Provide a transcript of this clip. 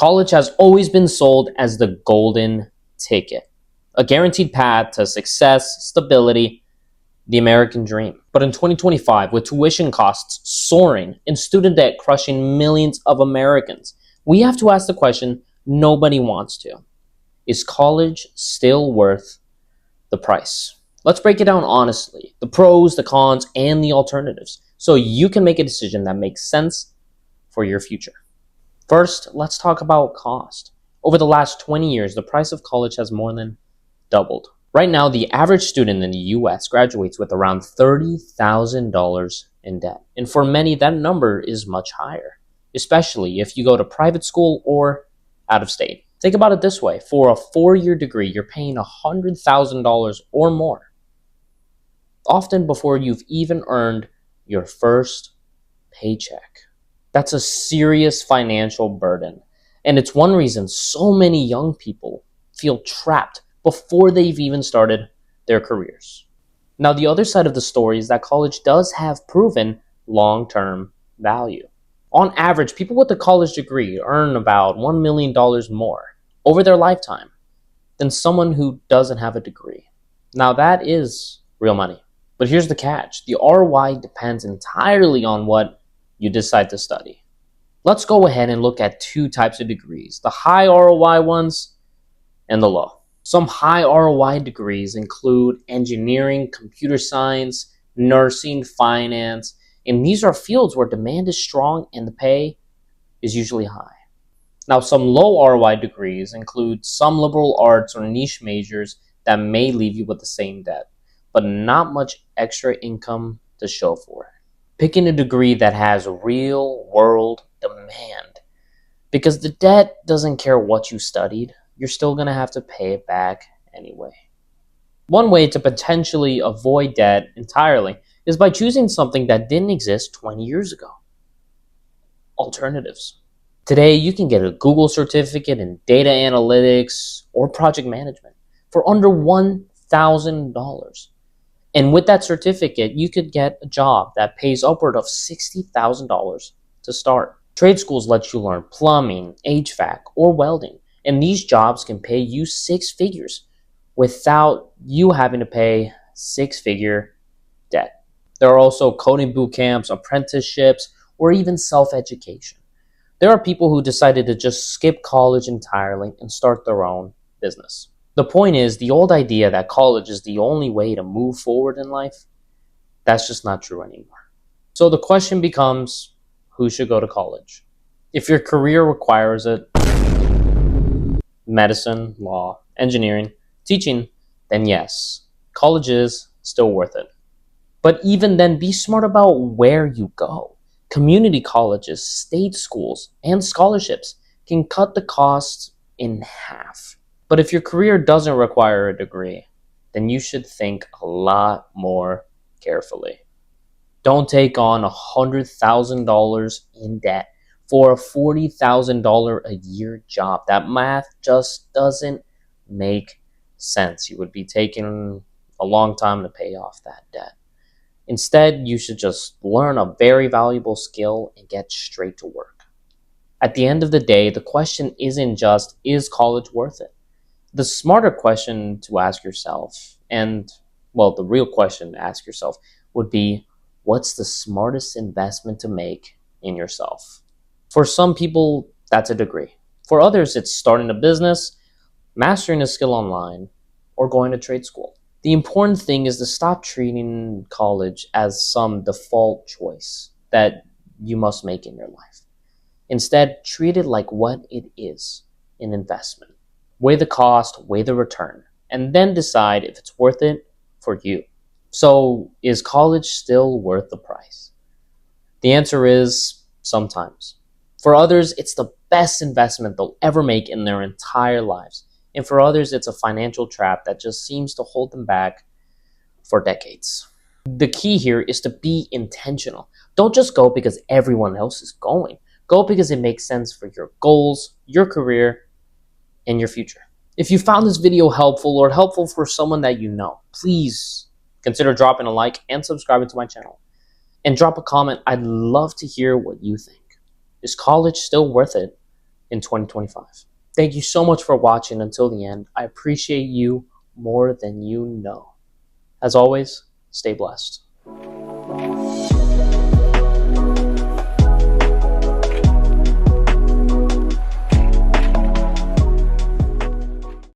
College has always been sold as the golden ticket, a guaranteed path to success, stability, the American dream. But in 2025, with tuition costs soaring and student debt crushing millions of Americans, we have to ask the question nobody wants to. Is college still worth the price? Let's break it down honestly, the pros, the cons, and the alternatives, so you can make a decision that makes sense for your future. First, let's talk about cost. Over the last 20 years, the price of college has more than doubled. Right now, the average student in the US graduates with around $30,000 in debt. And for many, that number is much higher, especially if you go to private school or out of state. Think about it this way. For a 4-year degree, you're paying $100,000 or more, often before you've even earned your first paycheck. That's a serious financial burden. And it's one reason so many young people feel trapped before they've even started their careers. Now, the other side of the story is that college does have proven long-term value. On average, people with a college degree earn about $1 million more over their lifetime than someone who doesn't have a degree. Now, that is real money. But here's the catch. The ROI depends entirely on what you decide to study. Let's go ahead and look at two types of degrees, the high ROI ones and the low. Some high ROI degrees include engineering, computer science, nursing, finance, and these are fields where demand is strong and the pay is usually high. Now, some low ROI degrees include some liberal arts or niche majors that may leave you with the same debt, but not much extra income to show for it. Picking a degree that has real world demand, because the debt doesn't care what you studied, you're still going to have to pay it back anyway. One way to potentially avoid debt entirely is by choosing something that didn't exist 20 years ago. Alternatives. Today, you can get a Google certificate in data analytics or project management for under $1,000. And with that certificate, you could get a job that pays upward of $60,000 to start. Trade schools let you learn plumbing, HVAC, or welding, and these jobs can pay you 6 figures without you having to pay 6-figure debt. There are also coding boot camps, apprenticeships, or even self-education. There are people who decided to just skip college entirely and start their own business. The point is, the old idea that college is the only way to move forward in life, that's just not true anymore. So the question becomes, who should go to college? If your career requires it, medicine, law, engineering, teaching, then yes, college is still worth it. But even then, be smart about where you go. Community colleges, state schools, and scholarships can cut the costs in half. But if your career doesn't require a degree, then you should think a lot more carefully. Don't take on $100,000 in debt for a $40,000 a year job. That math just doesn't make sense. You would be taking a long time to pay off that debt. Instead, you should just learn a very valuable skill and get straight to work. At the end of the day, the question isn't just, is college worth it? The smarter question to ask yourself, and the real question to ask yourself would be, what's the smartest investment to make in yourself? For some people, that's a degree. For others, it's starting a business, mastering a skill online, or going to trade school. The important thing is to stop treating college as some default choice that you must make in your life. Instead, treat it like what it is, an investment. Weigh the cost, weigh the return, and then decide if it's worth it for you. So, is college still worth the price? The answer is sometimes. For others, it's the best investment they'll ever make in their entire lives. And for others, it's a financial trap that just seems to hold them back for decades. The key here is to be intentional. Don't just go because everyone else is going. Go because it makes sense for your goals, your career, and your future. If you found this video helpful or helpful for someone that you know, please consider dropping a like and subscribing to my channel. And drop a comment. I'd love to hear what you think. Is college still worth it in 2025. Thank you so much for watching until the end. I appreciate you more than you know. As always, stay blessed.